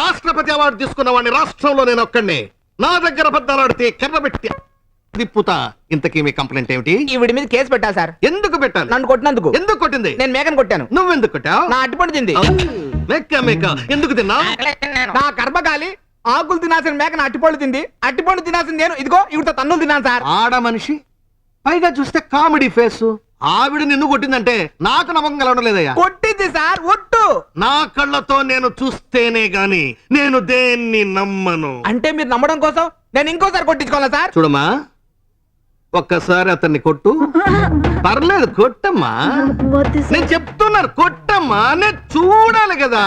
రాష్ట్రపతి అవార్డు తీసుకున్న వాడిని రాష్ట్రంలో నేను ఒక్కడినే. నా దగ్గర అబద్ధాలాడితే కర్రబెట్టి దిప్పుతా. ఇంతకీ మీ కంప్లైంట్ ఏమిటి? ఈవిడి మీద కేసు పెట్టాలి సార్. ఎందుకు పెట్టాలి? నన్ను కొట్టినందుకు. ఎందుకు కొట్టింది? నేను మేకను కొట్టాను. నువ్వెందుకు కొట్టావు? నా అట్టిపండు తింది. మేక ఎందుకు తిన్నా? నా కర్మకాలి ఆకులు తినాల్సిన మేక నా అట్టిపండు తింది. అట్టిపండు తినాల్సింది నేను. ఇదిగో ఇవిడితో తన్నులు తిన్నాను సార్. ఆడ మనిషి, పైగా చూస్తే కామెడీ ఫేస్. ఆవిడ నిన్ను కొట్టిందంటే నాకు నమ్మకం కలవడం లేదయ్యా. కొట్టింది సార్, ఒట్టు. నా కళ్ళతో నేను చూస్తేనే గాని నేను దేన్ని నమ్మను. అంటే మీరు నమ్మడం కోసం నేను ఇంకోసారి కొట్టించుకోవాలా సార్? చూడమ్మా, ఒక్కసారి అతన్ని కొట్టు. పర్లేదు, కొట్టమ్మా. నేను చెప్తున్నాను, కొట్టమ్మా. నేను చూడాలి కదా.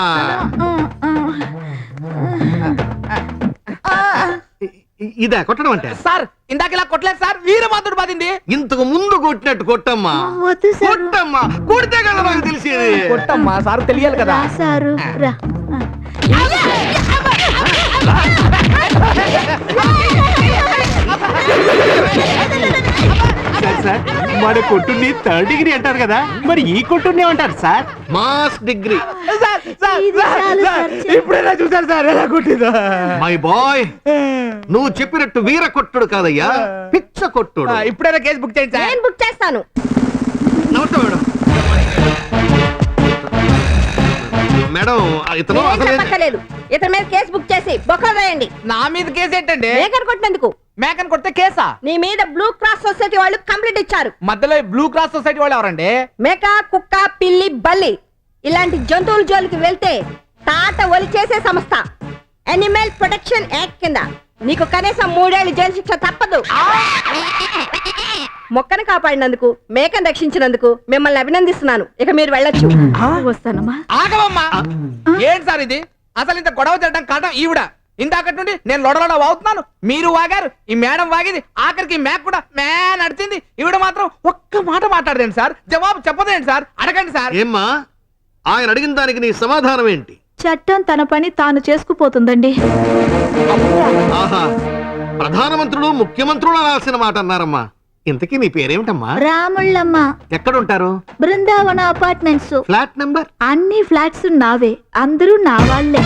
ఇదే కొట్టడం అంటే? సార్ ఇందాక ఇలా కొట్టలేదు సార్, వీరమాతుడు బాధింది. ఇంతకు ముందు కొట్టినట్టు కొట్టమ్మా. కొట్టమ్మా, కొడితే కదా నాకు తెలిసేది. కొట్టమ్మా సార్, తెలియాలి కదా సారు. సార్ మన కొట్టుని థర్డ్ డిగ్రీ అంటారు కదా, మరి ఈ కొట్టుని ఏమంటారు సార్? Mass degree. ఇప్పుడైనా చూసారు సార్ ఎలా కొట్టిందా? మై బాయ్, నువ్వు చెప్పినట్టు వీర కొట్టుడు కాదయ్యా, పిచ్చ కొట్టుడు. ఇప్పుడైనా కేసు బుక్ చేయండి సార్. నేను బుక్ చేస్తాను. నమస్తే మేడం. మేడం, ఇతను చెప్పక్కర్లేదు. ఇతని మీద కేసు బుక్ చేసి బొక్కలు రాయండి. నా మీద కేసు ఏంటండి? మేకను కొట్టినందుకు. మేకను కొడితే కేసా? నీ మీద బ్లూ క్రాస్ సొసైటీ వాళ్ళు కంప్లైంట్ ఇచ్చారు. మధ్యలో బ్లూ క్రాస్ సొసైటీ వాళ్ళు ఎవరండి? మేక, కుక్క, పిల్లి, బల్లి ఇలాంటి జంతువుల జోలికి వెళ్తే తాట ఒలి చేసే సంస్థ. అనిమల్ ప్రొటెక్షన్ యాక్ట్ కింద నీకు కనీసం 3 ఏళ్ల జైలు శిక్ష తప్పదు. మొక్కను కాపాడినందుకు, మేకను రక్షించినందుకు మిమ్మల్ని అభినందిస్తున్నాను. ఇక మీరు వెళ్ళొచ్చు. వస్తానమ్మా. ఆగవమ్మా. ఏంటి సార్ ఇది? అసలు ఇంత గొడవ చేయడం కారణం ఈవిడ. ఇందాకటి నుండి నేను లొడలొడ వాగుతున్నాను, మీరు వాగారు, ఈ మేడం వాగింది, ఆఖరికి మేక కూడా మే నడిచింది. ఈవిడ మాత్రం ఒక్క మాట మాట్లాడదేంటి సార్? జవాబు చెప్పదేంటి సార్? అడగండి సార్. ఏమ్మా, ఆయన అడిగిన దానికి నీ సమాధానం ఏంటి? చట్టం తన పని తాను చేసుకుపోతుందండి. ఆహా, ప్రధానమంత్రులు ముఖ్యమంత్రులు అనాల్సిన మాట అన్నారమ్మా. ఇంతకీ నీ పేరేమిటమ్మా? రాముళ్ళమ్మ. ఎక్కడుంటారు? బృందావన అపార్ట్మెంట్స్. Flat number? అన్ని ఫ్లాట్స్ నావే, అందరూ నా వాళ్ళే.